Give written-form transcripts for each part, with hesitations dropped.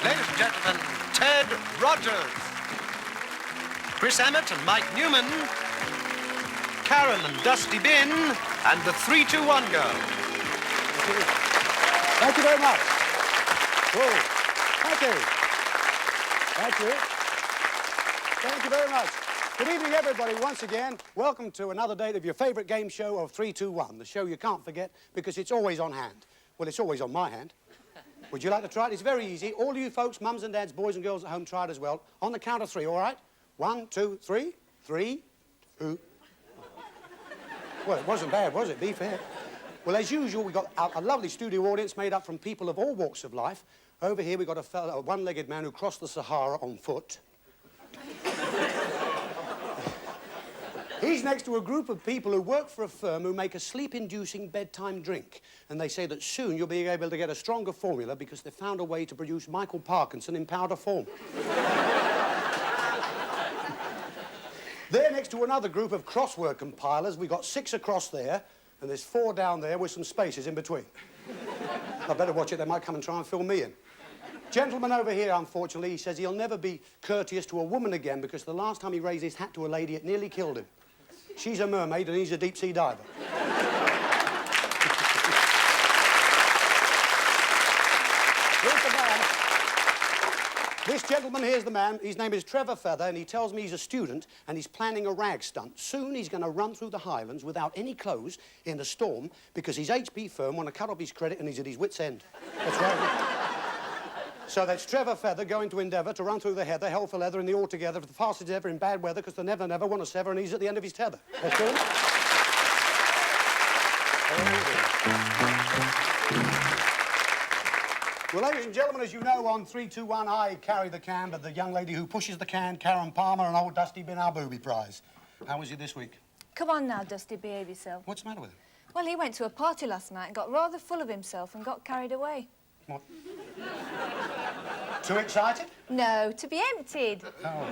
Ladies and gentlemen, Ted Rogers. Chris Emmett and Mike Newman. Karen and Dusty Bin. And the 3-2-1 girl. Thank you very much. Whoa. Thank you. Thank you. Thank you very much. Good evening, everybody, once again. Welcome to another date of your favourite game show of 3-2-1, the show you can't forget because it's always on hand. Well, it's always on my hand. Would you like to try it? It's very easy. All you folks, mums and dads, boys and girls at home, try it as well. On the count of 3, all right? 1, 2, 3. 3, 2. Well, it wasn't bad, was it? Be fair. Well, as usual, we've got a lovely studio audience made up from people of all walks of life. Over here, we've got a one-legged man who crossed the Sahara on foot. He's next to a group of people who work for a firm who make a sleep-inducing bedtime drink. And they say that soon you'll be able to get a stronger formula because they've found a way to produce Michael Parkinson in powder form. They're next to another group of crossword compilers. We've got 6 across there, and there's 4 down there with some spaces in between. I better watch it. They might come and try and fill me in. Gentleman over here, unfortunately, he says he'll never be courteous to a woman again because the last time he raised his hat to a lady, it nearly killed him. She's a mermaid and he's a deep-sea diver. Here's the man. This gentleman here's the man. His name is Trevor Feather, and he tells me he's a student and he's planning a rag stunt. Soon he's going to run through the Highlands without any clothes in the storm because his HP firm want to cut off his credit and he's at his wit's end. That's right. So that's Trevor Feather going to endeavour to run through the heather, hell for leather, and the altogether for the fastest ever in bad weather because they never want to sever and he's at the end of his tether. Let's do it. Well, ladies and gentlemen, as you know, on 3-2-1, I carry the can, but the young lady who pushes the can, Karen Palmer, and old Dusty Bin, our booby prize. How was he this week? Come on now, Dusty, behave yourself. What's the matter with him? Well, he went to a party last night and got rather full of himself and got carried away. What? Too excited? No, to be emptied. Oh.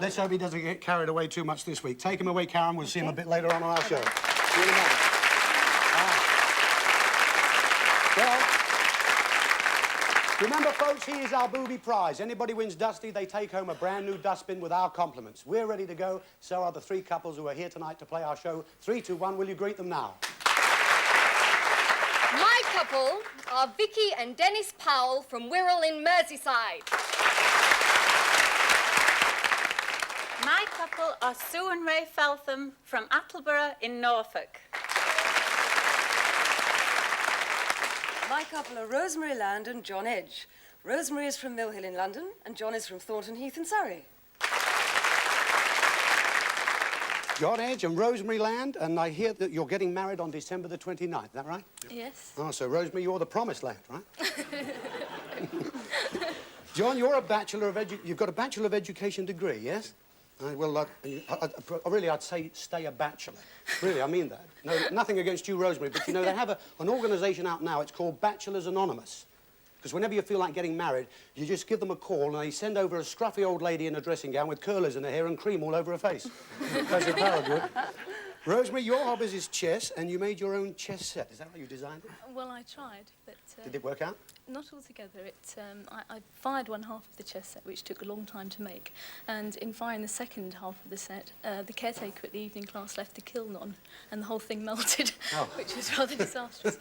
Let's hope he doesn't get carried away too much this week. Take him away, Karen. We'll see him a bit later on our show. See you in a moment. Well, remember, folks, he is our booby prize. Anybody wins Dusty, they take home a brand new dustbin with our compliments. We're ready to go. So are the 3 couples who are here tonight to play our show. 3-2-1. Will you greet them now? My couple are Vicky and Dennis Powell from Wirral in Merseyside. My couple are Sue and Ray Feltham from Attleborough in Norfolk. My couple are Rosemary Land and John Edge. Rosemary is from Mill Hill in London and John is from Thornton Heath in Surrey. John Edge and Rosemary Land, and I hear that you're getting married on December the 29th, is that right? Yes. Oh, so Rosemary, you're the promised land, right? John, you're a Bachelor of you've got a Bachelor of Education degree, yes? Really, I'd say stay a bachelor. Really, I mean that. No, nothing against you, Rosemary, but you know, they have an organisation out now, it's called Bachelors Anonymous. Because whenever you feel like getting married, you just give them a call and they send over a scruffy old lady in a dressing gown with curlers in her hair and cream all over her face. That's a power good. Rosemary, your hobbies is chess, and you made your own chess set. Is that right? You designed it? Well, I tried, but... Did it work out? Not altogether. I fired one half of the chess set, which took a long time to make. And in firing the second half of the set, the caretaker at the evening class left the kiln on, and the whole thing melted, which was rather disastrous.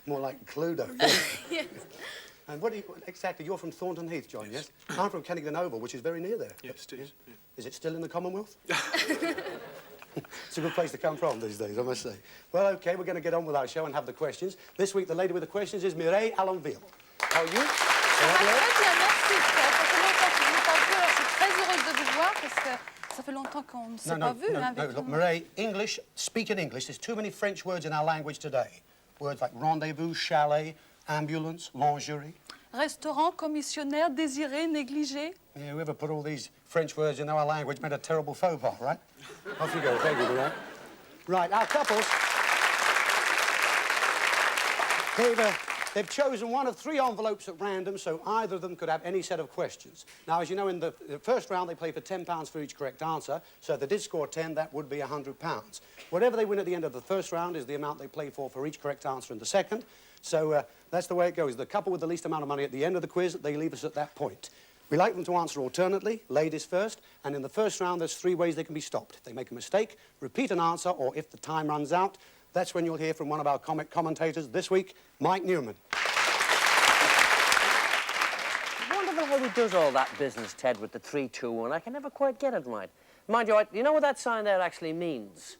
More like Cluedo. Yes. And what do you... Exactly, you're from Thornton Heath, John, yes? I'm from Kennington Oval, which is very near there. Yes, it is. Yeah. Is it still in the Commonwealth? It's a good place to come from these days, I must say. Well, OK, we're going to get on with our show and have the questions. This week, the lady with the questions is Mireille Allenville. How are you? No, look, Mireille, English, speak in English. There's too many French words in our language today. Words like rendezvous, chalet, ambulance, lingerie. Restaurant, commissionnaire, désiré, négligé. Yeah, whoever put all these French words in our language made a terrible faux pas, right? Off you go, thank you for that. Right, our couples, they've chosen one of 3 envelopes at random, so either of them could have any set of questions. Now, as you know, in the first round, they play for £10 for each correct answer, so if they did score 10, that would be £100. Whatever they win at the end of the first round is the amount they play for each correct answer in the second. So that's the way it goes. The couple with the least amount of money at the end of the quiz, they leave us at that point. We like them to answer alternately, ladies first, and in the first round, there's 3 ways they can be stopped. If they make a mistake, repeat an answer, or if the time runs out, that's when you'll hear from one of our comic commentators this week, Mike Newman. Wonderful how he does all that business, Ted, with the 3, 2, 1. I can never quite get it right. Mind you, you know what that sign there actually means?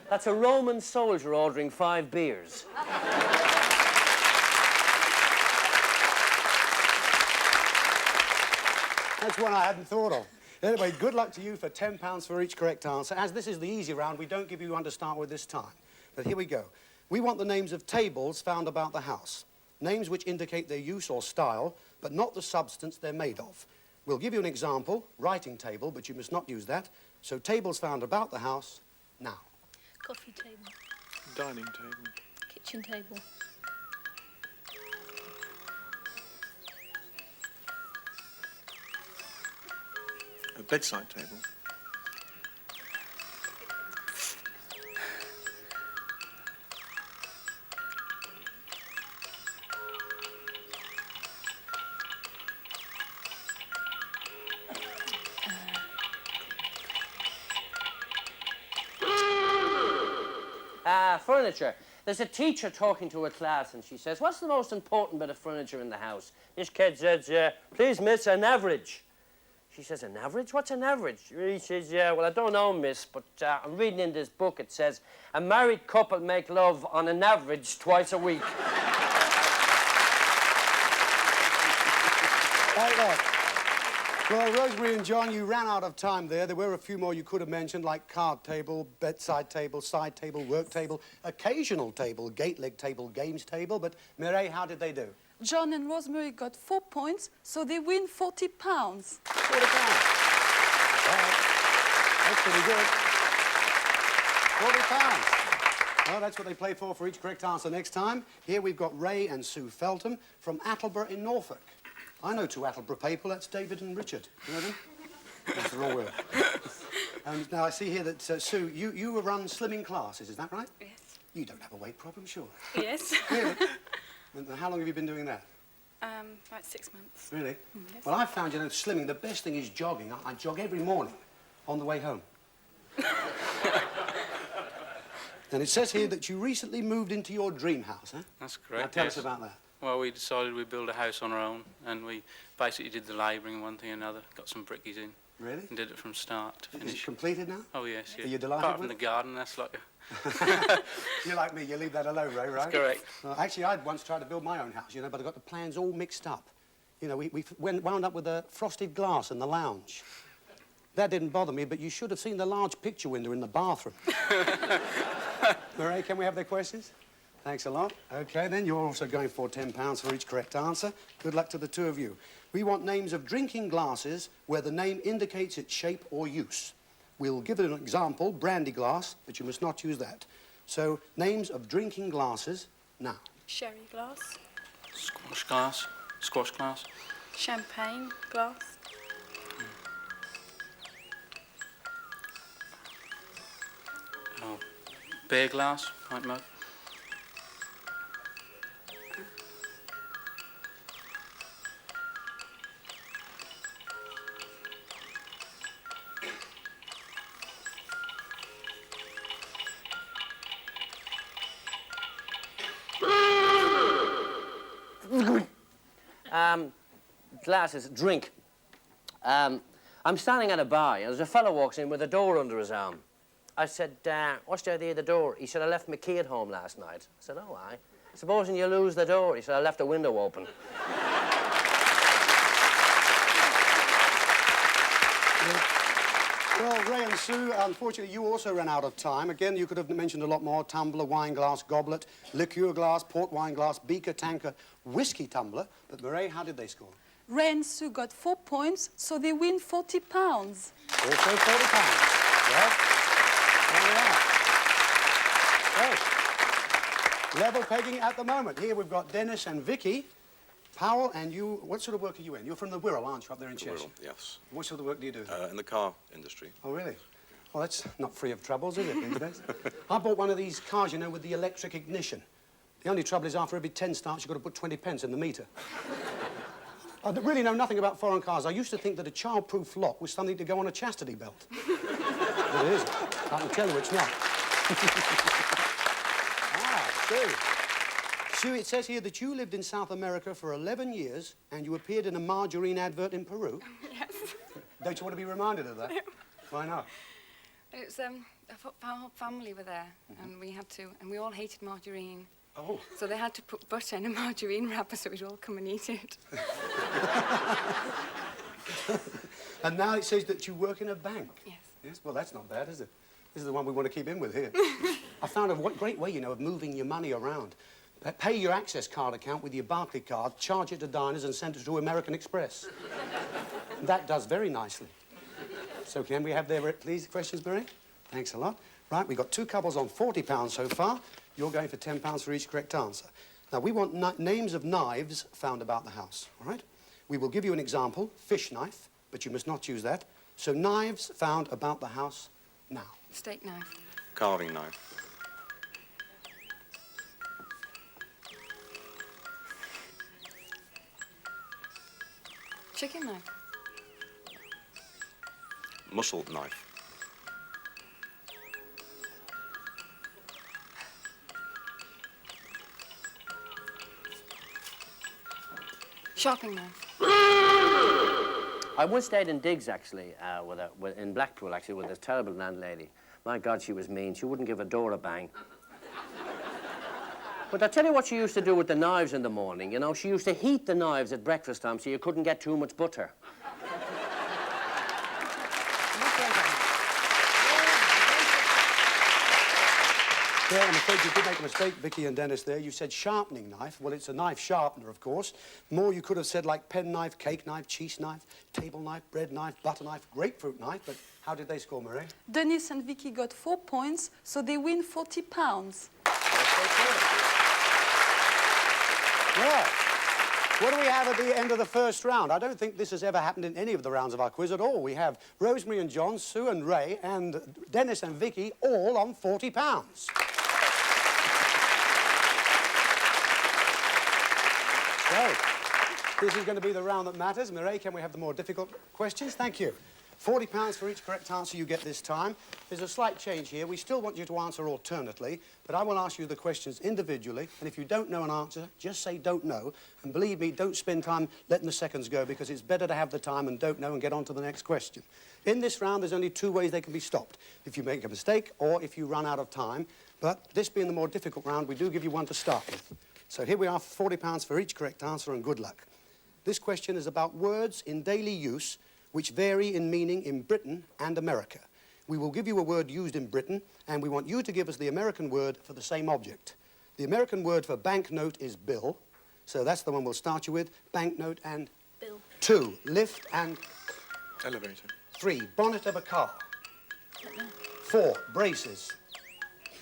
That's a Roman soldier ordering 5 beers. That's one I hadn't thought of. Anyway, good luck to you for £10 for each correct answer. As this is the easy round, we don't give you one to start with this time. But here we go. We want the names of tables found about the house. Names which indicate their use or style, but not the substance they're made of. We'll give you an example, writing table, but you must not use that. So tables found about the house, now. Coffee table. Dining table. Kitchen table. A bedside table. Furniture. There's a teacher talking to a class, and she says, "What's the most important bit of furniture in the house?" This kid says, "Please, miss, an average." She says, "An average? What's an average?" He says, "Yeah, well, I don't know, miss, but I'm reading in this book, it says, a married couple make love on an average twice a week." Right there. Well, Rosemary and John, you ran out of time there. There were a few more you could have mentioned, like card table, bedside table, side table, work table, occasional table, gate leg table, games table. But, Mireille, how did they do? John and Rosemary got 4 points, so they win £40. £40. Well, that's pretty good. £40. Well, that's what they play for each correct answer next time. Here we've got Ray and Sue Feltham from Attleborough in Norfolk. I know 2 Attleborough people. That's David and Richard. You know them? That's the wrong word. Now, I see here that, Sue, you run slimming classes, is that right? Yes. You don't have a weight problem, sure? Yes. Really? And how long have you been doing that? About 6 months. Really? Yes. Well, I found, slimming, the best thing is jogging. I jog every morning on the way home. And it says here that you recently moved into your dream house, huh? That's correct. Now, tell yes. us about that. Well, we decided we'd build a house on our own, and we basically did the labouring and one thing and another, got some brickies in. Really? And did it from start to Is finish. it completed now? Oh, yes, yeah. Are you delighted Apart with from it? the garden, that's like You're like me, you leave that alone, Ray, right? That's correct. Well, actually, I'd once tried to build my own house, but I got the plans all mixed up. We wound up with a frosted glass in the lounge. That didn't bother me, but you should have seen the large picture window in the bathroom. Ray, can we have their questions? Thanks a lot. OK, then you're also going for £10 for each correct answer. Good luck to the 2 of you. We want names of drinking glasses where the name indicates its shape or use. We'll give it an example, brandy glass, but you must not use that. So, names of drinking glasses, now. Sherry glass. squash glass. Squash glass. Champagne glass. Oh, beer glass, pint mug. Glasses, drink. I'm standing at a bar, and there's a fellow walks in with a door under his arm. I said, "What's the idea of the door?" He said, "I left my key at home last night." I said, "Oh, aye. Supposing you lose the door?" He said, "I left the window open." Well, Ray and Sue, unfortunately, you also ran out of time. Again, you could have mentioned a lot more. Tumbler, wine glass, goblet, liqueur glass, port wine glass, beaker, tanker, whiskey tumbler. But, Mireille, how did they score? Ray and Sue got 4 points, so they win £40. Also £40. Yes. There we are. So, level pegging at the moment. Here we've got Dennis and Vicky. Powell, and you, what sort of work are you in? You're from the Wirral, aren't you, up there in Cheshire? Wirral, yes. What sort of work do you do? In the car industry. Oh, really? Well, that's not free of troubles, is it, these days? I bought one of these cars, with the electric ignition. The only trouble is after every 10 starts, you've got to put 20 pence in the meter. I really know nothing about foreign cars. I used to think that a child-proof lock was something to go on a chastity belt. But it isn't. I can tell you it's not. Sue, it says here that you lived in South America for 11 years and you appeared in a margarine advert in Peru. Yes. Don't you want to be reminded of that? No. Why not? It was, our whole family were there, and we all hated margarine. Oh. So they had to put butter in a margarine wrapper so we'd all come and eat it. And now it says that you work in a bank. Yes. Yes? Well, that's not bad, is it? This is the one we want to keep in with here. I found a great way, you know, of moving your money around. Pay your Access card account with your Barclay card, charge it to Diners and send it to American Express. That does very nicely. So can we have their, please, questions, Marie? Thanks a lot. Right, we've got two couples on £40 so far. You're going for £10 for each correct answer. Now, we want names of knives found about the house, all right? We will give you an example, fish knife, but you must not use that. So knives found about the house now. Steak knife. Carving knife. Chicken knife. Muscle knife. Shopping knife. I once stayed in digs, actually, in Blackpool, actually, with this terrible landlady. My God, she was mean. She wouldn't give a door a bang. But I'll tell you what she used to do with the knives in the morning, you know. She used to heat the knives at breakfast time so you couldn't get too much butter. Yeah, I'm afraid you did make a mistake, Vicky and Dennis, there. You said sharpening knife. Well, it's a knife sharpener, of course. More, you could have said like pen knife, cake knife, cheese knife, table knife, bread knife, butter knife, grapefruit knife. But how did they score, Marie? Dennis and Vicky got 4 points, so they win £40. Well, what do we have at the end of the first round? I don't think this has ever happened in any of the rounds of our quiz at all. We have Rosemary and John, Sue and Ray, and Dennis and Vicky all on £40. So, this is going to be the round that matters. Mireille, can we have the more difficult questions? Thank you. £40 for each correct answer you get this time. There's a slight change here. We still want you to answer alternately, but I will ask you the questions individually, and if you don't know an answer, just say don't know. And believe me, don't spend time letting the seconds go, because it's better to have the time and don't know and get on to the next question. In this round, there's only two ways they can be stopped. If you make a mistake or if you run out of time. But this being the more difficult round, we do give you one to start with. So here we are, £40 for each correct answer, and good luck. This question is about words in daily use which vary in meaning in Britain and America. We will give you a word used in Britain, and we want you to give us the American word for the same object. The American word for banknote is bill, so that's the one we'll start you with. Banknote and... Bill. 2, lift and... Elevator. 3, bonnet of a car. Don't know. 4, braces.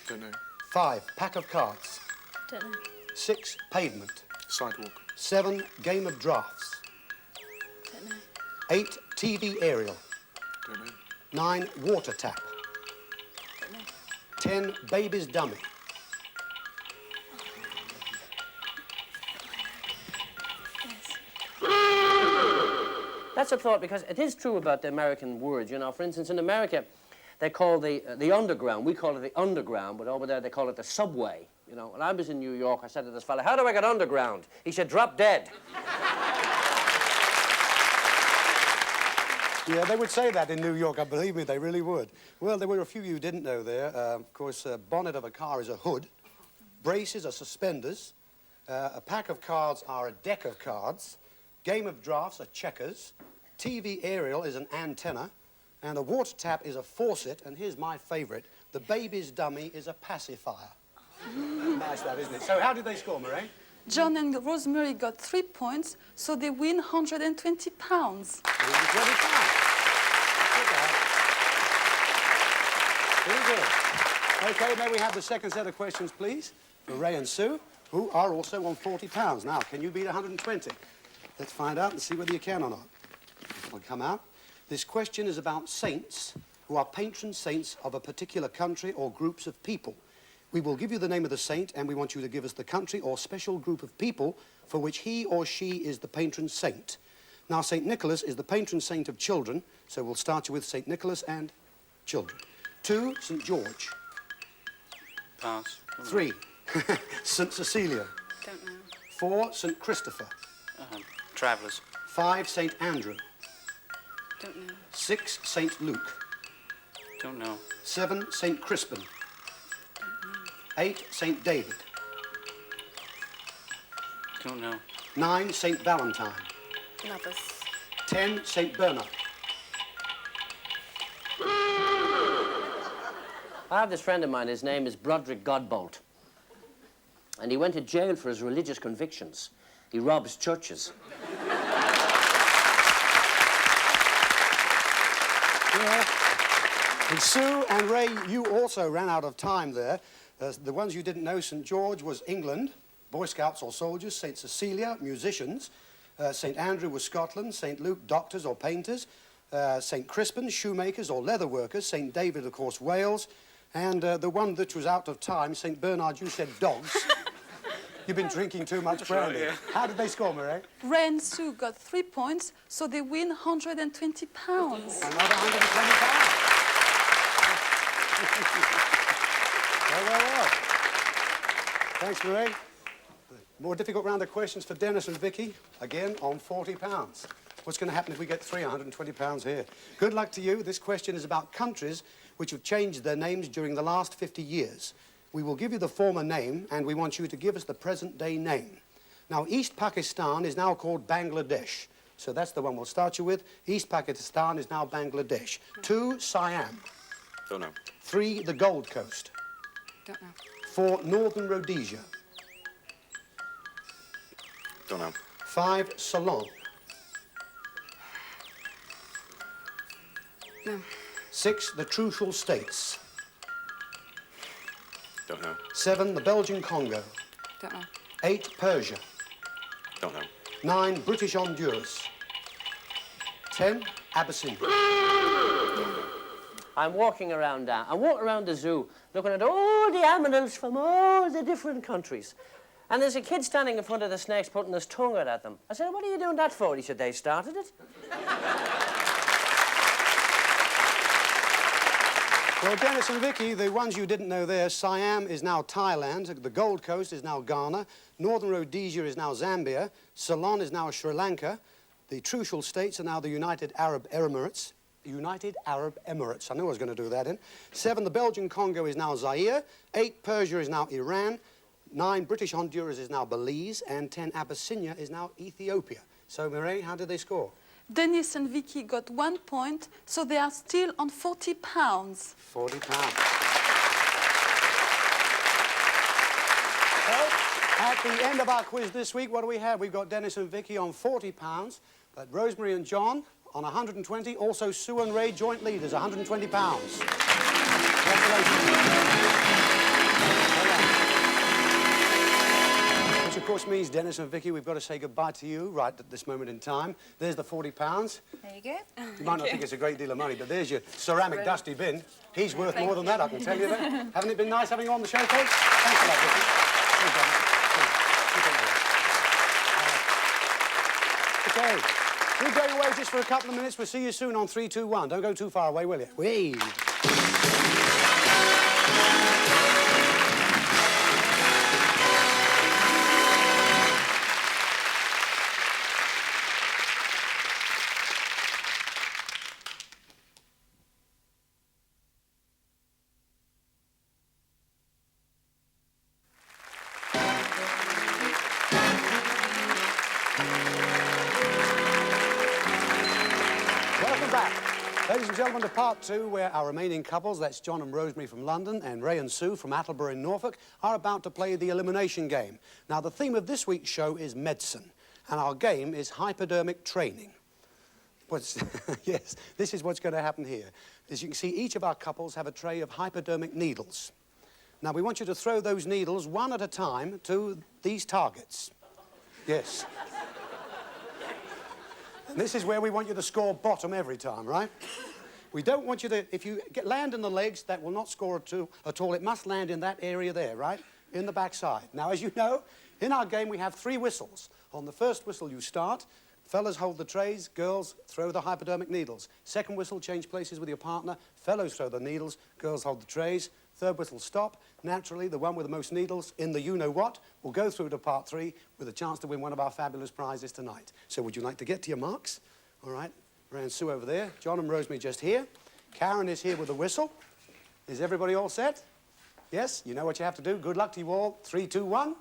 Don't know. 5, pack of cards. Don't know. 6, pavement. Sidewalk. 7, game of drafts. Don't know. 8, TV aerial. Don't know. 9, water tap. Don't know. 10, baby's dummy. That's a thought, because it is true about the American words. You know, for instance, in America, they call the underground, we call it the underground, but over there they call it the subway. You know, when I was in New York, I said to this fella, "How do I get underground?" He said, "Drop dead." Yeah, they would say that in New York, I believe me, they really would. Well, there were a few you didn't know there. Of course, bonnet of a car is a hood. Braces are suspenders. A pack of cards are a deck of cards. Game of drafts are checkers. TV aerial is an antenna. And a water tap is a faucet. And here's my favourite. The baby's dummy is a pacifier. Nice that, isn't it? So how did they score, Marie? John and Rosemary got 3 points, so they win £120. Very good. Okay, may we have the second set of questions, please, for Ray and Sue, who are also on £40. Now, can you beat 120? Let's find out and see whether you can or not. It'll come out. This question is about saints who are patron saints of a particular country or groups of people. We will give you the name of the saint, and we want you to give us the country or special group of people for which he or she is the patron saint. Now, St. Nicholas is the patron saint of children, so we'll start you with St. Nicholas and children. 2, St. George. Pass. 3, St. Cecilia. Don't know. 4, St. Christopher. Travellers. 5, St. Andrew. Don't know. 6, St. Luke. Don't know. 7, St. Crispin. 8, St. David. Don't know. 9, St. Valentine. Novice. 10, St. Bernard. I have this friend of mine, his name is Broderick Godbolt. And he went to jail for his religious convictions. He robs churches. Yeah. And Sue and Ray, you also ran out of time there. The ones you didn't know, St. George was England, Boy Scouts or soldiers. St. Cecilia, musicians. St. Andrew was Scotland. St. Luke, doctors or painters. St. Crispin, shoemakers or leather workers. St. David, of course, Wales. And the one that was out of time, St. Bernard, you said dogs. You've been drinking too much brandy. Right, yeah. How did they score, Murray? Ray and Sue got 3 points, so they win 120 pounds. Another 120 pounds. Well. Thanks, Murray. More difficult round of questions for Dennis and Vicky. Again, on 40 pounds. What's going to happen if we get 320 pounds here? Good luck to you. This question is about countries which have changed their names during the last 50 years. We will give you the former name, and we want you to give us the present-day name. Now, East Pakistan is now called Bangladesh. So that's the one we'll start you with. East Pakistan is now Bangladesh. 2, Siam. Don't know. 3, the Gold Coast. Don't know. 4, Northern Rhodesia. Don't know. 5, Ceylon. No. 6, the Trucial States. Don't know. 7, the Belgian Congo. Don't know. 8, Persia. Don't know. 9, British Honduras. 10, Abyssinia. I'm walking around the zoo, looking at all the animals from all the different countries. And there's a kid standing in front of the snakes putting his tongue out at them. I said, what are you doing that for? He said, they started it. Well, Dennis and Vicky, the ones you didn't know there, Siam is now Thailand, the Gold Coast is now Ghana, Northern Rhodesia is now Zambia, Ceylon is now Sri Lanka, the Trucial States are now the United Arab Emirates. United Arab Emirates, I knew I was going to do that in. 7, the Belgian Congo is now Zaire, 8, Persia is now Iran, 9, British Honduras is now Belize, and 10, Abyssinia is now Ethiopia. So, Mireille, how did they score? Dennis and Vicky got 1 point, so they are still on 40 pounds. 40 pounds. Well, at the end of our quiz this week, what do we have? We've got Dennis and Vicky on 40 pounds, but Rosemary and John on 120. Also, Sue and Ray, joint leaders, 120 pounds. Which, of course, means, Dennis and Vicky, we've got to say goodbye to you right at this moment in time. There's the 40 pounds. There you go. You might not think it's a great deal of money, but there's your ceramic dusty bin. He's worth more than that, I can tell you that. Haven't it been nice having you on the show, folks? Thanks a lot, Vicky. Okay, we're going away just for a couple of minutes. We'll see you soon on 3, 2, 1. Don't go too far away, will you? Whee! Ladies and gentlemen, to part 2, where our remaining couples, that's John and Rosemary from London and Ray and Sue from Attleborough in Norfolk, are about to play the elimination game. Now, the theme of this week's show is medicine, and our game is hypodermic training. Yes, this is what's going to happen here. As you can see, each of our couples have a tray of hypodermic needles. Now, we want you to throw those needles one at a time to these targets. Yes. And this is where we want you to score bottom every time, right? We don't want you to, if you land in the legs, that will not score at all. It must land in that area there, right? In the backside. Now, as you know, in our game, we have 3 whistles. On the first whistle, you start. Fellas hold the trays, girls throw the hypodermic needles. Second whistle, change places with your partner. Fellows throw the needles, girls hold the trays. Third whistle, stop. Naturally, the one with the most needles in the you-know-what will go through to part 3 with a chance to win one of our fabulous prizes tonight. So would you like to get to your marks? All right. Ray and Sue over there. John and Rosemary just here. Karen is here with the whistle. Is everybody all set? Yes? You know what you have to do. Good luck to you all. 3, 2, 1.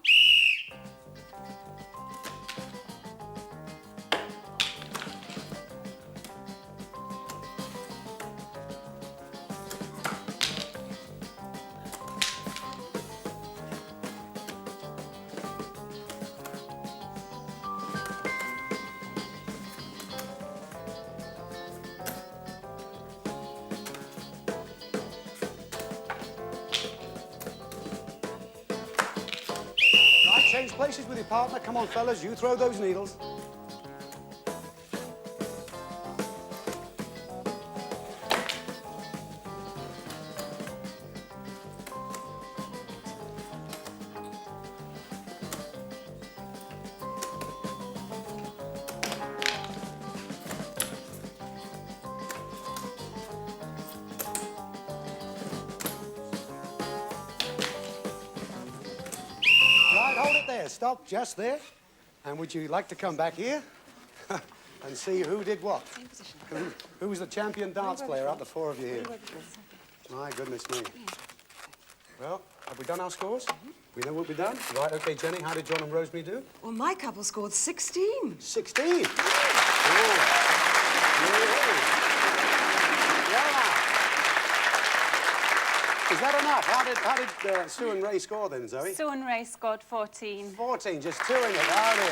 Change places with your partner. Come on, fellas, you throw those needles. Hold it there. Stop just there. And would you like to come back here and see who did what? Who's the champion darts player out of the 4 of you here? My goodness me. Well, have we done our scores? We know what we've done? Right, OK, Jenny, how did John and Rosemary do? Well, my couple scored 16. 16? Is that enough? How did Sue and Ray score then, Zoe? Sue and Ray scored 14. 14, just 2 in it. Oh, dear.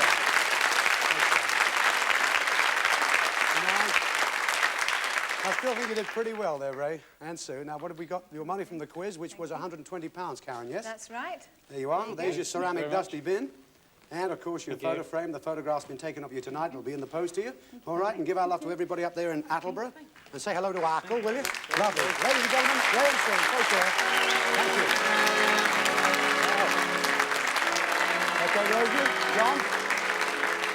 I still think you did pretty well there, Ray and Sue. Now, what have we got? Your money from the quiz, which was £120, Karen, yes? That's right. There you are. There's your ceramic dusty bin. And, of course, your photo frame. The photograph's been taken of you tonight. It'll be in the post to you. All right, and give our love to everybody up there in Attleborough. And say hello to Arkle, will you? Lovely. Ladies and gentlemen, Ray and Sue, take care. Thank you. OK, Rosemary, John,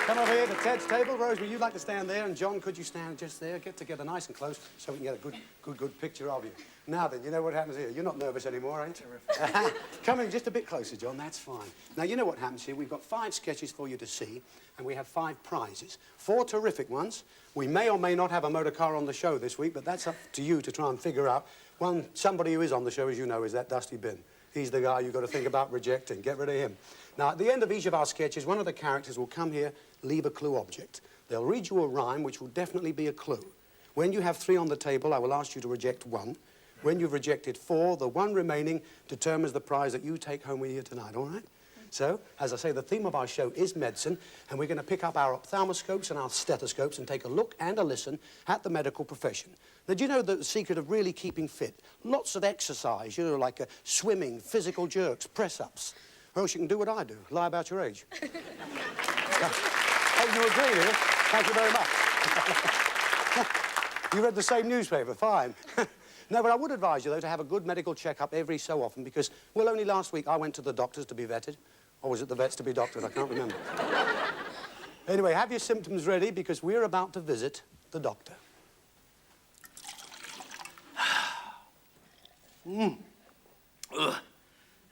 come over here to Ted's table. Rosemary, you'd like to stand there, and John, could you stand just there? Get together nice and close so we can get a good picture of you. Now then, you know what happens here. You're not nervous anymore, are you? Terrific. Come in just a bit closer, John. That's fine. Now, you know what happens here. We've got 5 sketches for you to see, and we have 5 prizes. 4 terrific ones. We may or may not have a motor car on the show this week, but that's up to you to try and figure out. Somebody who is on the show, as you know, is that Dusty Bin. He's the guy you've got to think about rejecting. Get rid of him. Now, at the end of each of our sketches, one of the characters will come here, leave a clue object. They'll read you a rhyme, which will definitely be a clue. When you have 3 on the table, I will ask you to reject 1. When you've rejected 4, the 1 remaining determines the prize that you take home with you tonight, all right? So, as I say, the theme of our show is medicine, and we're going to pick up our ophthalmoscopes and our stethoscopes and take a look and a listen at the medical profession. Now, do you know the secret of really keeping fit? Lots of exercise, you know, like swimming, physical jerks, press-ups. Or else you can do what I do, lie about your age. Oh, you agree, do you? Thank you very much. You read the same newspaper, fine. No, but I would advise you, though, to have a good medical checkup every so often because, well, only last week I went to the doctors to be vetted. Or was it the vets to be doctored? I can't remember. Anyway, have your symptoms ready because we're about to visit the doctor. Ugh.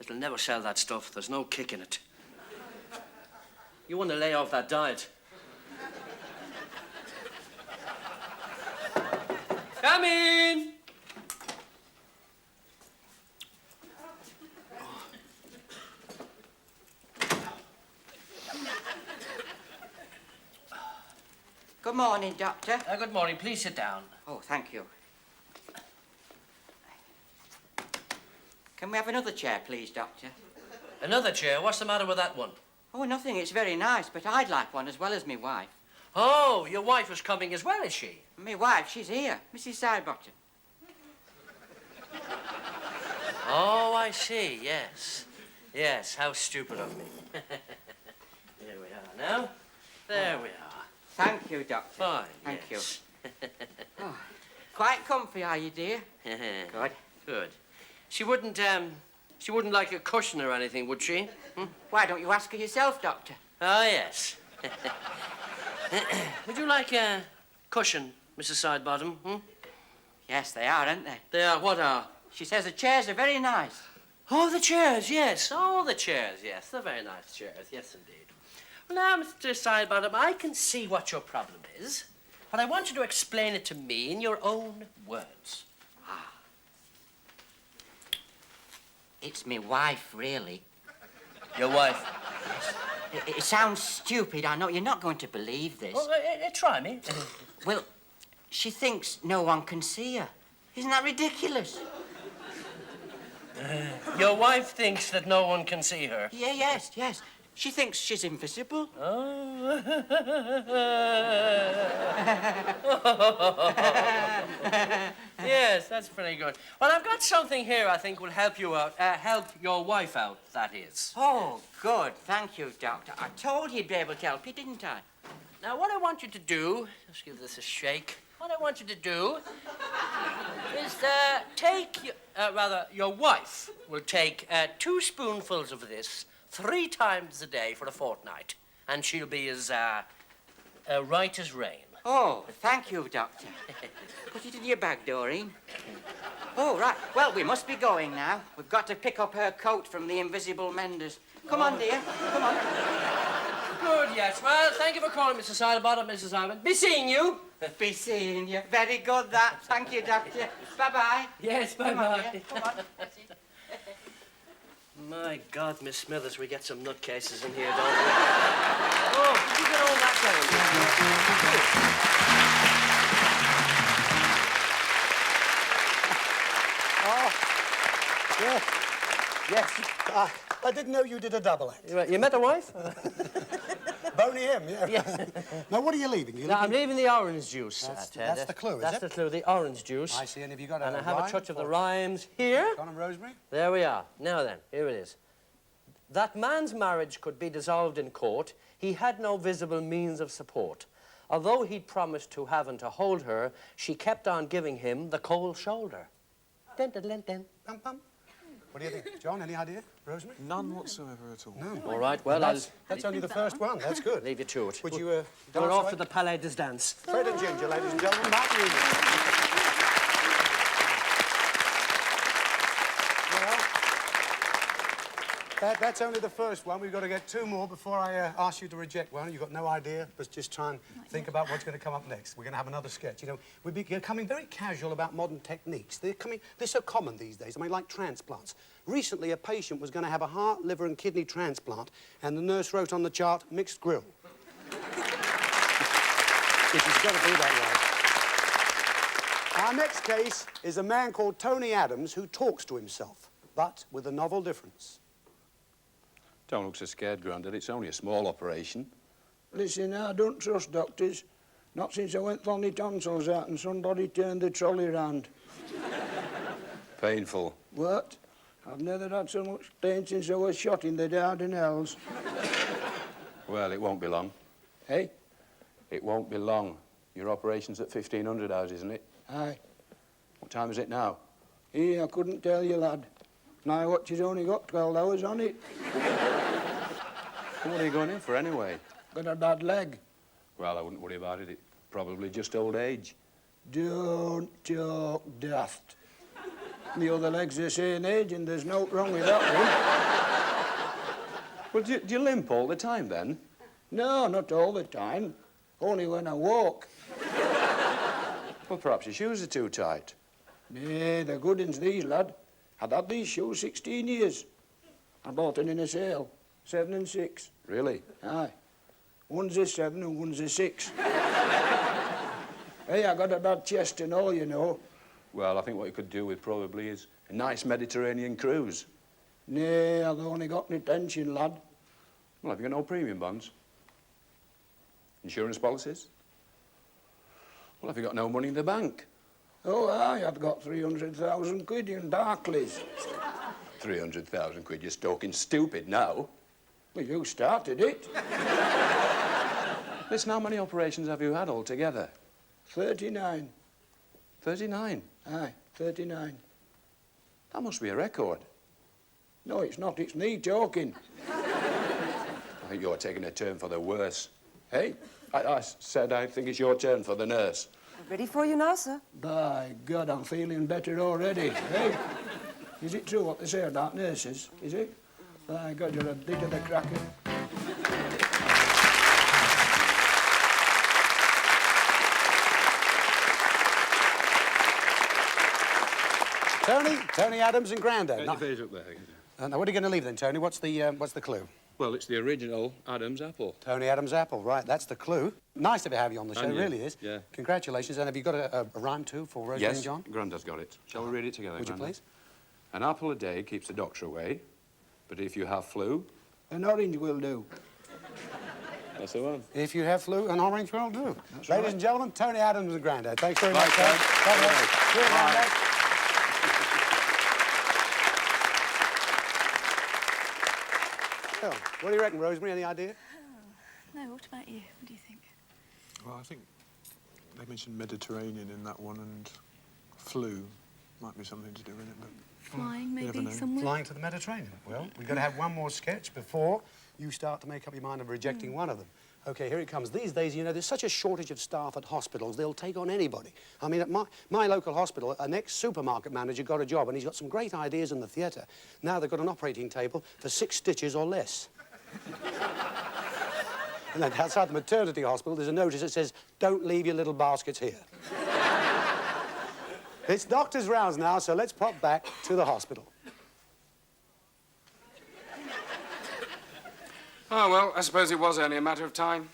It'll never sell that stuff. There's no kick in it. You want to lay off that diet. Come in! Good morning, Doctor. Good morning. Please sit down. Oh, thank you. Can we have another chair, please, Doctor? Another chair? What's the matter with that one? Oh, nothing. It's very nice, but I'd like one as well as me wife. Oh, your wife is coming as well, is she? Me wife, she's here. Mrs. Sidebottom. Oh, I see. Yes. Yes, how stupid of me. Here we are now. There we are. Thank you, Doctor. Fine, Thank yes. you. Oh. Quite comfy, are you, dear? Good. Good. She wouldn't like a cushion or anything, would she? Hmm? Why don't you ask her yourself, Doctor? Oh, yes. Would you like a cushion, Mrs. Sidebottom? Hmm? Yes, they are, aren't they? They are. What are? She says the chairs are very nice. Oh, the chairs, yes. Oh, the chairs, yes. They're very nice chairs, yes, indeed. Well, now, Mr. Sidebottom, I can see what your problem is, but I want you to explain it to me in your own words. It's me wife, really. Your wife? It sounds stupid, I know. You're not going to believe this. Oh, try me. Well, she thinks no one can see her. Isn't that ridiculous? Your wife thinks that no one can see her? Yeah, yes. She thinks she's invisible. Oh. Yes, that's pretty good. Well, I've got something here I think will help you out. Help your wife out, that is. Oh, good. Thank you, Doctor. I told you he'd be able to help you, didn't I? Now, what I want you to do, just give this a shake. What I want you to do is your wife will take 2 spoonfuls of this 3 times a day for a fortnight, and she'll be as right as rain. Oh, thank you, Doctor. Put it in your bag, Doreen. Oh, right. Well, we must be going now. We've got to pick up her coat from the invisible menders. Come on, dear. Come on. Good, yes. Well, thank you for calling, Mr. Sidebottom, Mrs. Almond. Be seeing you. Be seeing you. Very good, that. Thank you, Doctor. Bye-bye. Yes, Come on, bye-bye. dear. Come on. My God, Miss Smithers, we get some nutcases in here, don't we? Oh, did you get all that Oh, yes. I didn't know you did a double act. You met the wife? Boney him, yeah. Now, what are you leaving? I'm leaving the orange juice. That's the clue, is That's it? the clue, the orange juice. I see, and have you got a And I have rhyme a touch of the for rhymes here. John and Rosemary? There we are. Now then, here it is. That man's marriage could be dissolved in court. He had no visible means of support. Although he'd promised to have and to hold her, she kept on giving him the cold shoulder. Dun, dun, dun, dun. Pum, pum. What do you think? John, any idea? Rosemary? None whatsoever at all. No. All right, well, That's only the first one. That's good. leave you to it. Would you, We're dance off away? to the Palais des Dances. Fred and Ginger, ladies and gentlemen, Mark Union. Well, that's only the first one. We've got to get 2 more before I ask you to reject one. You've got no idea, but just try and think about what's going to come up next. We're going to have another sketch. You know, we're becoming very casual about modern techniques. They're so common these days. I mean, like transplants. Recently, a patient was going to have a heart, liver and kidney transplant, and the nurse wrote on the chart, mixed grill. It's got to be that way. Our next case is a man called Tony Adams who talks to himself, but with a novel difference. Don't look so scared, Grandad. It's only a small operation. Listen, I don't trust doctors. Not since I went for my tonsils out and somebody turned the trolley round. Painful. What? I've never had so much pain since I was shot in the Dardanelles. Well, it won't be long. Hey? It won't be long. Your operation's at 1500 hours, isn't it? Aye. What time is it now? I couldn't tell you, lad. My watch has only got 12 hours on it. What are you going in for, anyway? Got a bad leg. Well, I wouldn't worry about it. It's probably just old age. Don't talk daft. The other leg's the same age and there's no wrong with that one. Well, do you limp all the time, then? No, not all the time. Only when I walk. Well, perhaps your shoes are too tight. Nay, they're good uns, these, lad. I've had these shoes 16 years. I bought them in a sale, 7 and 6. Really? Aye. One's a 7 and one's a 6. Hey, I got a bad chest and all, you know. Well, I think what you could do with probably is a nice Mediterranean cruise. Nay, I've only got my pension, lad. Well, have you got no premium bonds? Insurance policies? Well, have you got no money in the bank? Oh, aye, I've got 300,000 quid in Barclays. 300,000 quid, you're talking stupid now. Well, you started it. Listen, how many operations have you had altogether? 39. 39? Aye, 39. That must be a record. No, it's not. It's me talking. I think you're taking a turn for the worse. Hey, I said I think it's your turn for the nurse. Ready for you now, sir. By God, I'm feeling better already. Hey, is it true what they say about nurses? Is it? By God, you're a bit of a cracker. Tony Adams and Grandad. Your face up there. Now, what are you going to leave then, Tony? What's the clue? Well, it's the original Adam's apple. Tony Adams' apple, right, that's the clue. Nice to have you on the show, And you. really is. Yeah. Congratulations. And have you got a rhyme, too, for Rosemary and John? Yes, Grandad's got it. Shall we read it together, Would you Grandad? please? An apple a day keeps the doctor away, but if you have flu... An orange will do. That's the one. If you have flu, an orange will do. That's Ladies right. and gentlemen, Tony Adams and Grandad. Thanks very Right, much, guys. guys. God bless. Bye. Cheers, Bye. Grandad. Well, what do you reckon, Rosemary? Any idea? No, what about you? What do you think? Well, I think they mentioned Mediterranean in that one, and flu might be something to do with it, but... Flying, you never maybe, know. somewhere? Flying to the Mediterranean. Well, we've got to have one more sketch before you start to make up your mind of rejecting one of them. OK, here it comes. These days, you know, there's such a shortage of staff at hospitals, they'll take on anybody. I mean, at my local hospital, an ex-supermarket manager got a job, and he's got some great ideas in the theatre. Now they've got an operating table for 6 stitches or less. And then outside the maternity hospital, there's a notice that says, don't leave your little baskets here. It's doctor's rounds now, so let's pop back to the hospital. Oh, well, I suppose it was only a matter of time.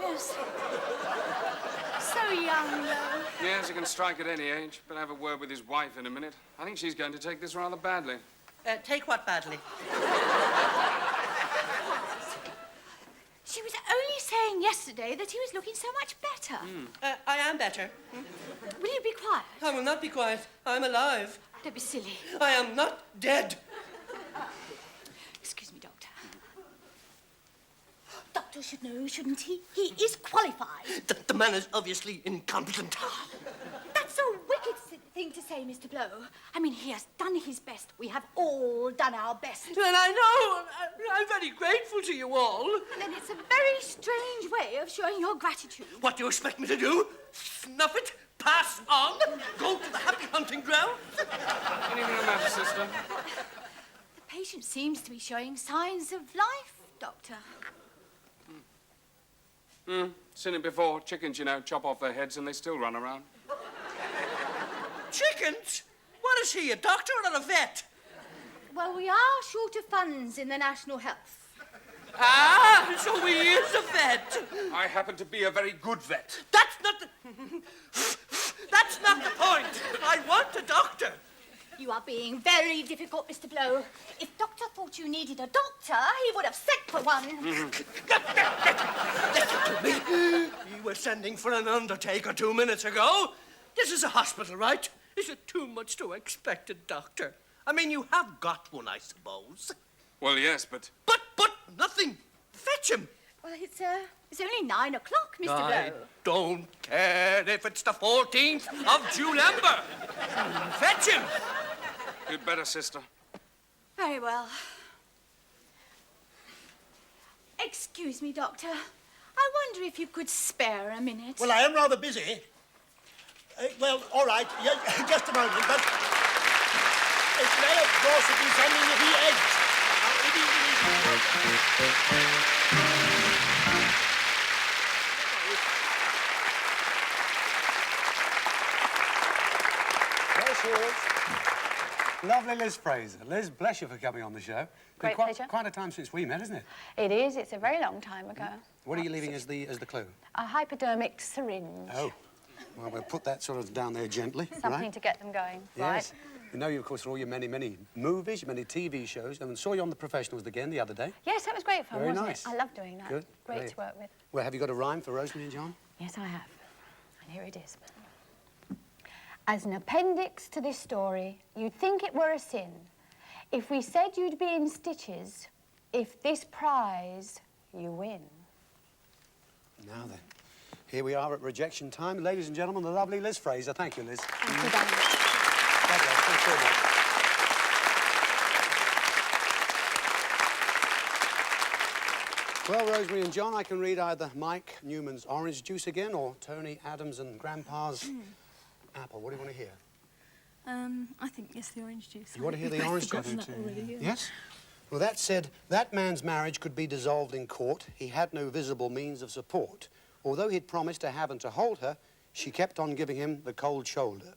Yes. So young, though. Yes, he can strike at any age, but have a word with his wife in a minute. I think she's going to take this rather badly. Take what badly? She was only saying yesterday that he was looking so much better. I am better. Will you be quiet? I will not be quiet. I'm alive. Don't be silly. I am not dead. Excuse me, Doctor. Doctor should know, shouldn't he? He is qualified. The man is obviously incompetent. That's a wicked thing to say, Mr. Blow. I mean, he has done his best. We have all done our best. And I know. I'm very grateful to you all. Then it's a very strange way of showing your gratitude. What do you expect me to do? Snuff it? Pass on? Go to the happy hunting ground? Anything the matter, sister? The patient seems to be showing signs of life, Doctor. Seen it before. Chickens, you know, chop off their heads and they still run around. Chickens? What is he, a doctor or a vet? Well, we are short of funds in the National Health. Ah, so he is a vet. I happen to be a very good vet. That's not the... That's not the point. I want a doctor. You are being very difficult, Mr. Blow. If Doctor thought you needed a doctor, he would have sent for one. Listen to me. You were sending for an undertaker 2 minutes ago. This is a hospital, right? Is it too much to expect a doctor? I mean, you have got one, I suppose. Well, yes, but... But nothing. Fetch him. Well, it's only 9 o'clock, Mr. I Blow. don't care if it's the 14th of Julember. Fetch him. You'd better, sister. Very well. Excuse me, Doctor. I wonder if you could spare a minute. Well, I am rather busy. Well, all right, yeah, just a moment, but it may, of course, have been something that he ate. There she is. Lovely Liz Fraser. Liz, bless you for coming on the show. Great pleasure. Quite a time since we met, isn't it? It is. It's a very long time ago. What are you leaving as the clue? A hypodermic syringe. Oh. Well, we'll put that sort of down there gently, Something right? to get them going, Yes. right? We know you, of course, for all your many, many movies, many TV shows, and saw you on The Professionals again the other day. Yes, that was great fun, Very wasn't nice. it? I love doing that. Good. Great Brilliant. to work with. Well, have you got a rhyme for Rosemary and John? Yes, I have. And here it is. As an appendix to this story, you'd think it were a sin if we said you'd be in stitches if this prize you win. Now then, Here we are at rejection time. Ladies and gentlemen, the lovely Liz Fraser. Thank you, Liz. Thank you, Danny. Thanks very much. Well, Rosemary and John, I can read either Mike Newman's orange juice again or Tony Adams and Grandpa's apple. What do you want to hear? I think, yes, the orange juice. You want to hear the orange juice? That already, yeah. Yes? Well, that said, that man's marriage could be dissolved in court. He had no visible means of support. Although he'd promised to have and to hold her, she kept on giving him the cold shoulder.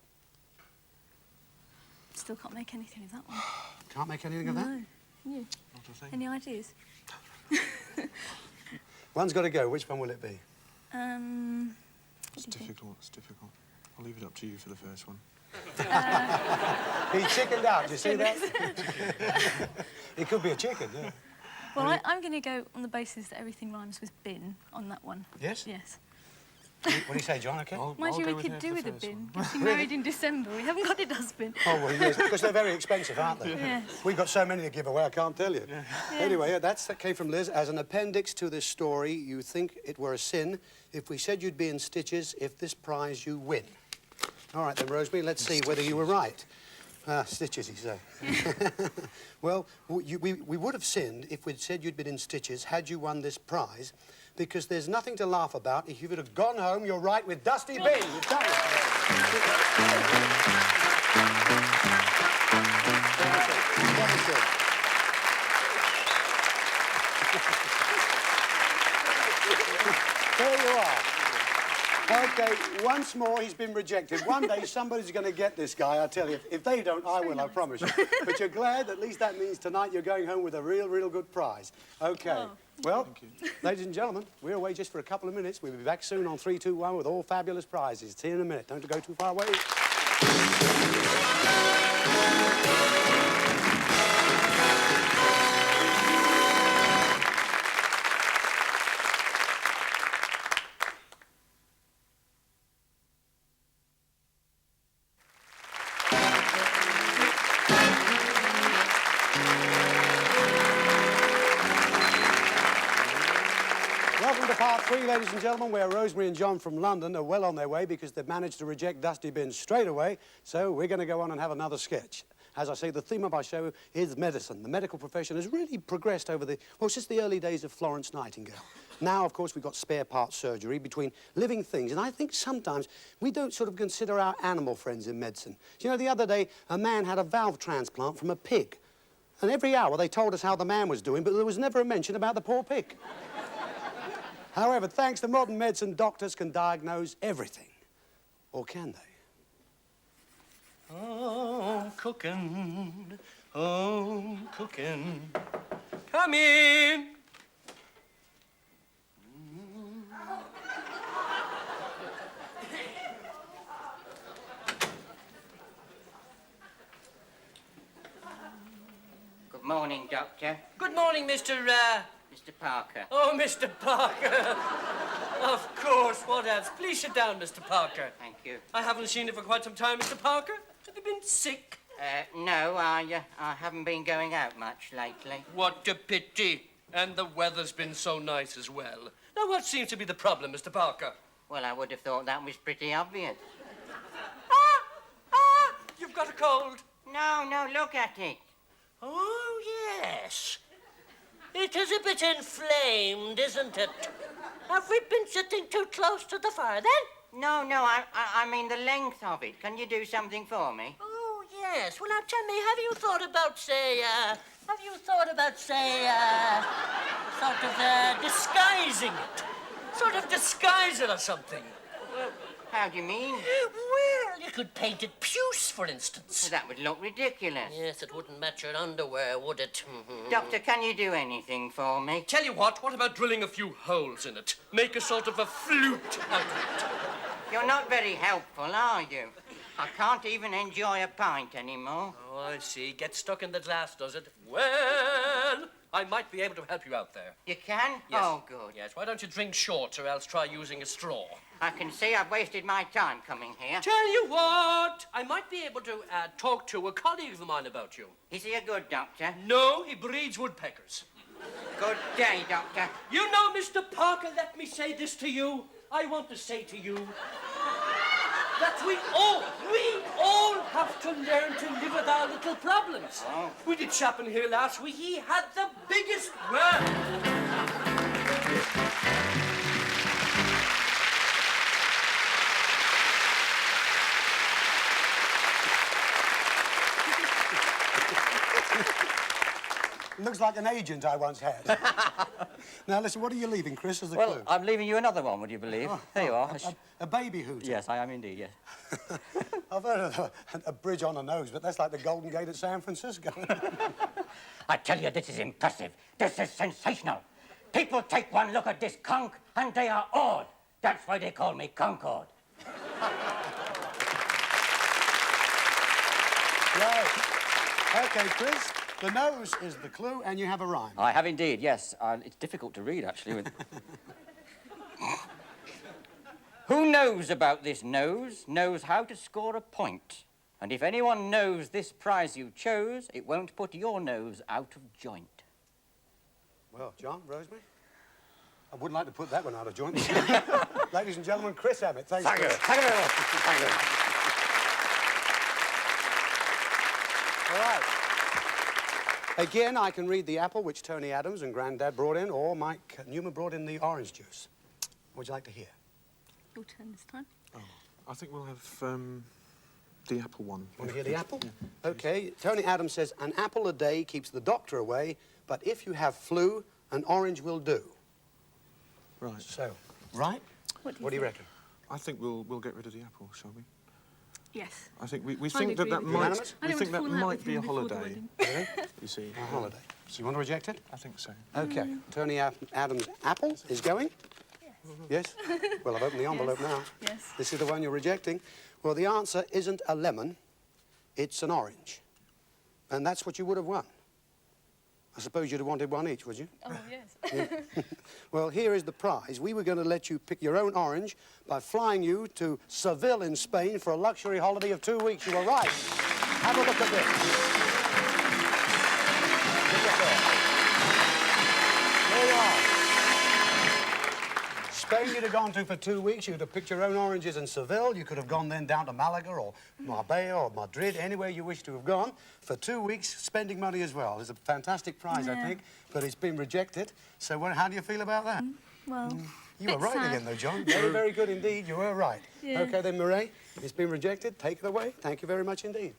Still can't make anything of that one. Can't make anything of that? No. You? Not a thing. Any ideas? One's got to go. Which one will it be? It's difficult, it's difficult. I'll leave it up to you for the first one. He chickened out, do you see that? It could be a chicken, yeah. Well, I'm going to go on the basis that everything rhymes with bin on that one. Yes? Yes. What do you say, John, OK? Mind you, we could do with a bin. Getting married in December, we haven't got a dustbin. Oh, well, yes, because they're very expensive, aren't they? Yes. We've got so many to give away, I can't tell you. Yeah. Anyway, that came from Liz. As an appendix to this story, you think it were a sin if we said you'd be in stitches if this prize you win. All right, then, Rosemary, let's see whether you were right. Stitches, you say. Well, we would have sinned if we'd said you'd been in stitches had you won this prize, because there's nothing to laugh about. If you would have gone home, you're right with Dusty Bean. You've done it. There you are. OK, once more, he's been rejected. One day, somebody's going to get this guy, I tell you. If they don't, I will, I promise you. But you're glad, at least that means tonight you're going home with a real, real good prize. OK. Oh. Well, ladies and gentlemen, we're away just for a couple of minutes. We'll be back soon on 3, 2, 1 with all fabulous prizes. See you in a minute. Don't go too far away. Welcome to part 3, ladies and gentlemen, where Rosemary and John from London are well on their way because they've managed to reject Dusty Bin straight away. So we're going to go on and have another sketch. As I say, the theme of our show is medicine. The medical profession has really progressed over since the early days of Florence Nightingale. Now, of course, we've got spare part surgery between living things, and I think sometimes we don't sort of consider our animal friends in medicine. You know, the other day, a man had a valve transplant from a pig. And every hour they told us how the man was doing, but there was never a mention about the poor pig. However, thanks to modern medicine, doctors can diagnose everything. Or can they? Oh, cooking. Oh, cooking. Come in. Good morning, Doctor. Good morning, Mr. Mr. Parker. Oh, Mr. Parker. Of course, what else? Please sit down, Mr. Parker. Thank you. I haven't seen you for quite some time, Mr. Parker. Have you been sick? No, I haven't been going out much lately. What a pity. And the weather's been so nice as well. Now, what seems to be the problem, Mr. Parker? Well, I would have thought that was pretty obvious. You've got a cold. No, look at it. Oh, yes. It is a bit inflamed, isn't it? Have we been sitting too close to the fire, then? No, I mean the length of it. Can you do something for me? Oh, yes. Well, now, tell me, have you thought about, say, disguising it? Sort of disguise it or something. Well, how do you mean? Well, you could paint it puce, for instance. Well, that would look ridiculous. Yes, it wouldn't match your underwear, would it? Doctor, can you do anything for me? Tell you what about drilling a few holes in it? Make a sort of a flute out of it. You're not very helpful, are you? I can't even enjoy a pint anymore. Oh, I see. Get stuck in the glass, does it? Well, I might be able to help you out there. You can? Yes. Oh, good. Yes, why don't you drink short or else try using a straw? I can see I've wasted my time coming here. Tell you what, I might be able to talk to a colleague of mine about you. Is he a good doctor? No, he breeds woodpeckers. Good day, Doctor. You know, Mr. Parker, let me say this to you. I want to say to you that we all have to learn to live with our little problems. Oh. We did shopping here last week. He had the biggest one. Looks like an agent I once had. Now, listen, what are you leaving, Chris, as the Well, clue? I'm leaving you another one, would you believe? There you are. A baby hooter? Yes, I am indeed, yes. I've heard of a bridge on the nose, but that's like the Golden Gate at San Francisco. I tell you, this is impressive. This is sensational. People take one look at this conch and they are awed. That's why they call me Concord. Right. Okay, Chris, the nose is the clue, and you have a rhyme. I have indeed, yes. It's difficult to read, actually. Who knows about this nose knows how to score a point. And if anyone knows this prize you chose, it won't put your nose out of joint. Well, John, Rosemary, I wouldn't like to put that one out of joint. Ladies and gentlemen, Chris Abbott. Thanks, Thank you. Chris. Thank you very much. Thank you. All right. Again, I can read the apple, which Tony Adams and Grandad brought in, or Mike Newman brought in the orange juice. What would you like to hear? Your turn this time. Oh, I think we'll have the apple one. Want to hear the Yeah. apple? Okay. Tony Adams says, an apple a day keeps the doctor away, but if you have flu, an orange will do. Right. So, right? What do you reckon? I think we'll get rid of the apple, shall we? Yes. I think we I'd think that agree that with you. might Unanimous? I we don't think that want to fall out might with be a him before the holiday. wedding. Really? You see. A holiday. So you want to reject it? I think so. Okay. Tony Adams' apple is going? Yes? Well, I've opened the envelope now. Yes. This is the one you're rejecting. Well, the answer isn't a lemon, it's an orange. And that's what you would have won. I suppose you'd have wanted one each, would you? Oh, yes. Well, here is the prize. We were going to let you pick your own orange by flying you to Seville in Spain for a luxury holiday of 2 weeks. You were right. Have a look at this. Look at that. There you are. Spain you'd have gone to for 2 weeks. You'd have picked your own oranges in Seville. You could have gone then down to Malaga or Marbella or Madrid, anywhere you wish to have gone, for 2 weeks, spending money as well. It's a fantastic prize, I think, but it's been rejected. So how do you feel about that? Well, You were right again, though, John. Very, very good indeed. You were right. Yeah. OK, then, Murray, it's been rejected. Take it away. Thank you very much indeed.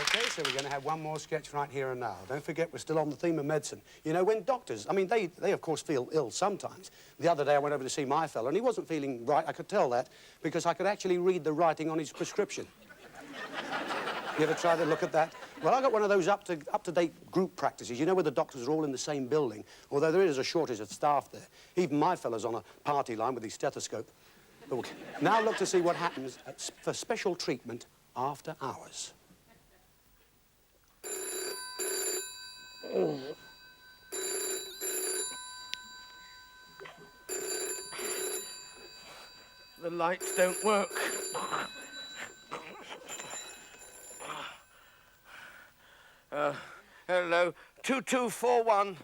OK, so we're going to have one more sketch right here and now. Don't forget, we're still on the theme of medicine. You know, when doctors, I mean, they of course, feel ill sometimes. The other day, I went over to see my fellow, and he wasn't feeling right. I could tell that, because I could actually read the writing on his prescription. You ever try to look at that? Well, I got one of those up-to-date group practices, you know, where the doctors are all in the same building, although there is a shortage of staff there. Even my fellow's on a party line with his stethoscope. But now look to see what happens for special treatment after hours. The lights don't work. Hello, 2241. Hello,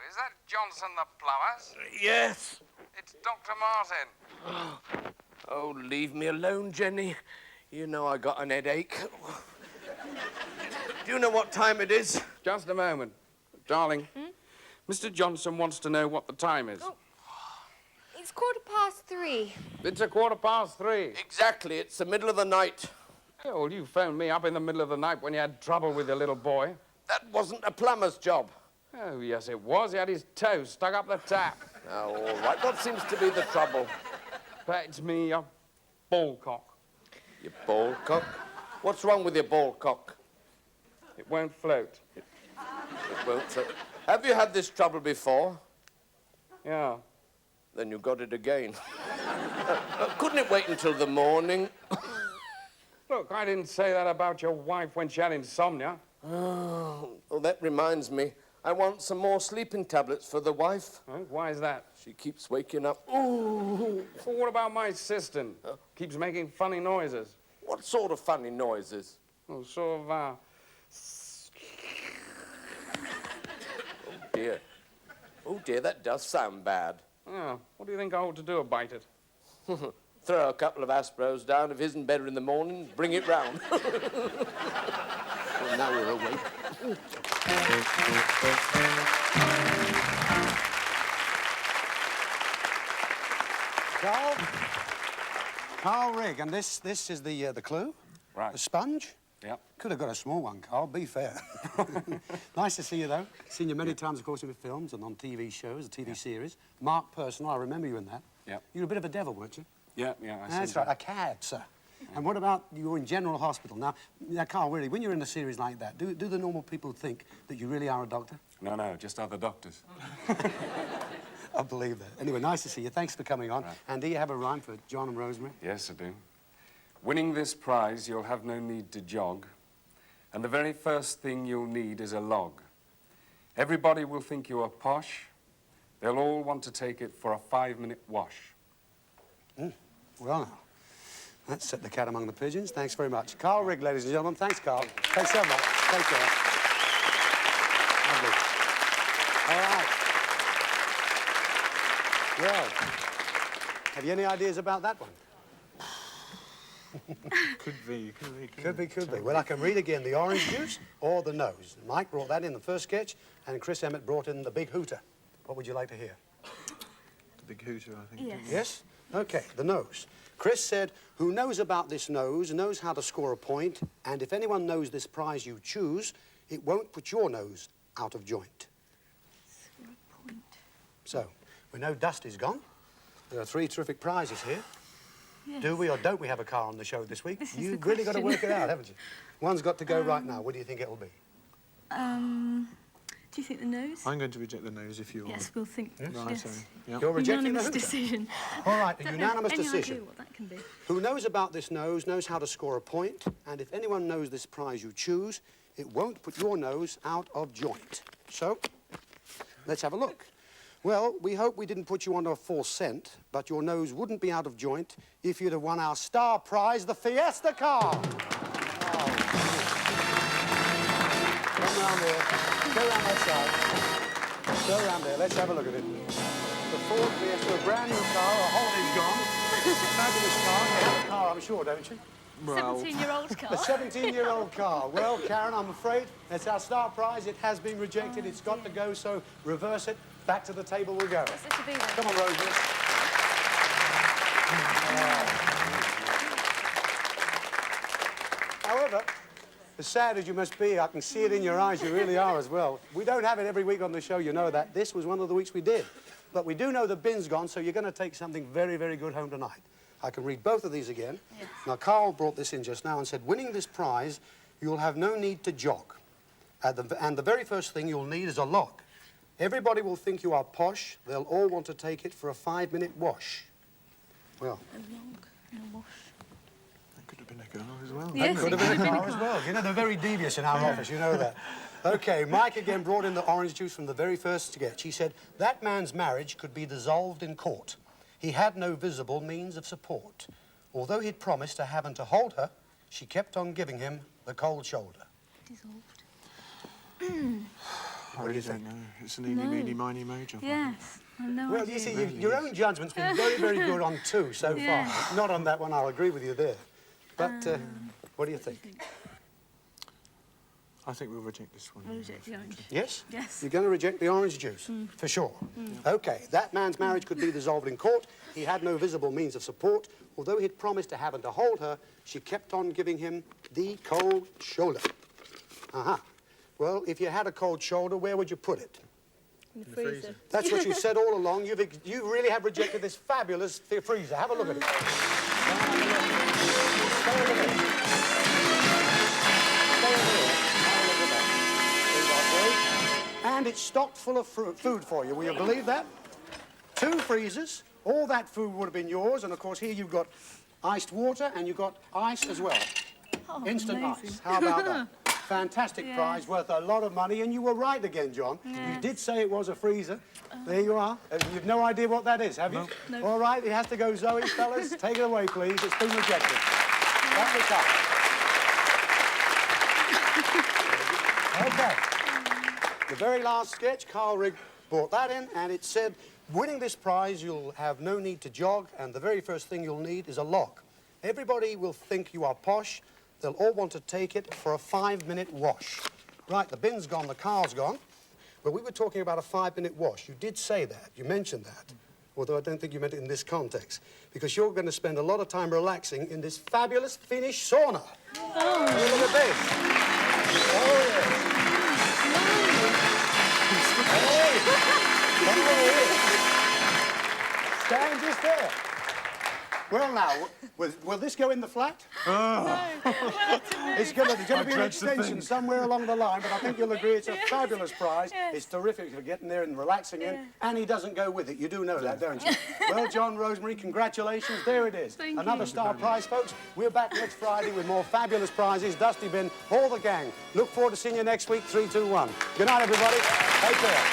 is that Johnson the Plumbers? Yes. It's Dr. Martin. Oh, leave me alone, Jenny. You know I got an headache. Do you know what time it is? Just a moment. Darling, Mr. Johnson wants to know what the time is. Oh. It's 3:15. It's 3:15. Exactly, it's the middle of the night. Yeah, well, you phoned me up in the middle of the night when you had trouble with your little boy. That wasn't a plumber's job. Oh, yes, it was. He had his toe stuck up the tap. Oh, all right. What seems to be the trouble? It's me, your ball cock. Your ball cock? What's wrong with your ball cock? It won't float. It won't float. Have you had this trouble before? Yeah. Then you got it again. Couldn't it wait until the morning? Look, I didn't say that about your wife when she had insomnia. Oh, well, that reminds me. I want some more sleeping tablets for the wife. Oh, why is that? She keeps waking up. Ooh. Well, what about my sister? Keeps making funny noises. What sort of funny noises? Oh, sort of, dear. Oh, dear, that does sound bad. Oh, what do you think I ought to do about it? Throw a couple of Aspros down. If it isn't better in the morning, bring it round. Well, now we're awake. Carl Rigg, and this is the clue? Right. The sponge? Yep. Could have got a small one, Carl, be fair. Nice to see you, though. Seen you many times, of course, in films and on TV shows, TV series. Mark Personal, I remember you in that. Yeah. You were a bit of a devil, weren't you? Yeah, I see. That's right, a cad, sir. And what about you in General Hospital? Now, Carl, really, when you're in a series like that, do the normal people think that you really are a doctor? No, just other doctors. I believe that. Anyway, nice to see you. Thanks for coming on. Right. And do you have a rhyme for John and Rosemary? Yes, I do. Winning this prize, you'll have no need to jog. And the very first thing you'll need is a log. Everybody will think you are posh. They'll all want to take it for a 5-minute wash. Well, now, let's set the cat among the pigeons. Thanks very much. Carl Rigg, ladies and gentlemen. Thanks, Carl. Thanks so much. Take care. Lovely. All right. Well, have you any ideas about that one? Could be. Could be. Well, I can read again the orange juice or the nose. Mike brought that in the first sketch, and Chris Emmett brought in the big hooter. What would you like to hear? The big hooter, I think. Yes. Yes? Okay, the nose. Chris said, who knows about this nose knows how to score a point, and if anyone knows this prize you choose, it won't put your nose out of joint. Score a point. So, we know Dusty's gone. There are 3 terrific prizes here. Yes. Do we or don't we have a car on the show this week? This is You've the really got to question. work it out, haven't you? One's got to go right now. What do you think it'll be? Do you think the nose? I'm going to reject the nose if you Yes, we'll think. Right, Yes. so, yeah. You're rejecting Unanimous the hooter. decision. All right, a Don't unanimous know any decision. idea what that can be. Who knows about this nose knows how to score a point, and if anyone knows this prize you choose, it won't put your nose out of joint. So, let's have a look. Well, we hope we didn't put you under a false scent, but your nose wouldn't be out of joint if you'd have won our star prize, the Fiesta car. Oh. Come round there. Go round that side. Go around there. Let's have a look at it. The Ford Fiesta, a brand new car. Our holiday's gone. Fabulous car. You have a car, I'm sure, don't you? 17-year-old car. A 17-year-old car. Well, Karen, I'm afraid that's our star prize. It has been rejected. It's got to go, so reverse it. Back to the table we'll go. What's it to be then? Come on, Rosemary. However, as sad as you must be, I can see it in your eyes, you really are as well. We don't have it every week on the show, you know that. This was one of the weeks we did. But we do know the bin's gone, so you're going to take something very, very good home tonight. I can read both of these again. Yes. Now, Carl brought this in just now and said, winning this prize, you'll have no need to jog. And the very first thing you'll need is a log. Everybody will think you are posh. They'll all want to take it for a 5-minute wash. Well. A log and a wash. That could have been a girl as well. Yes, Could have been a car as well. You know, they're very devious in our office, you know that. OK, Mike again brought in the orange juice from the very first sketch. He said, that man's marriage could be dissolved in court. He had no visible means of support. Although he'd promised to have and to hold her, she kept on giving him the cold shoulder. Dissolved. I really don't know. It's an eeny, meeny, miny, mo job. Yes. I know. Well, you see, your own judgment's been very, very good on 2 so Yeah. far. Not on that one, I'll agree with you there. But what do you think? I think we'll reject this one. We'll reject the orange. Yes? Yes. You're going to reject the orange juice? For sure. OK, that man's marriage could be dissolved in court. He had no visible means of support. Although he'd promised to have and to hold her, she kept on giving him the cold shoulder. Uh-huh. Well, if you had a cold shoulder, where would you put it? In the freezer. That's what you've said all along. You really have rejected this fabulous freezer. Have a look at it. Stay over there. Stay over there. Have a look at that. And it's stocked full of food for you. Will you believe that? 2 freezers. All that food would have been yours. And, of course, here you've got iced water and you've got ice as well. Oh, Instant amazing. ice. How about that? Fantastic prize, worth a lot of money, and you were right again, John. Yes. You did say it was a freezer. There you are. You've no idea what that is, have you? No. All right, it has to go Zoe, fellas. Take it away, please. It's been rejected. Back it up. Okay. The very last sketch, Carl Rigg brought that in, and it said, winning this prize, you'll have no need to jog, and the very first thing you'll need is a lock. Everybody will think you are posh. They'll all want to take it for a 5-minute wash. Right, the bin's gone, the car's gone, but we were talking about a 5-minute wash. You did say that, you mentioned that, although I don't think you meant it in this context, because you're going to spend a lot of time relaxing in this fabulous Finnish sauna. Oh. Look at this. Oh, yes. Hey, stand just there. Well, now, will this go in the flat? Oh. It's going to be an extension somewhere along the line, but I think you'll agree it's a fabulous prize. Yes. It's terrific for getting there and relaxing in, and he doesn't go with it. You do know that, don't you? Well, John, Rosemary, congratulations. There it is. Thank Another you. star prize, folks. We're back next Friday with more fabulous prizes. Dusty Bin, all the gang. Look forward to seeing you next week, 3, 2, 1. Good night, everybody. Take care.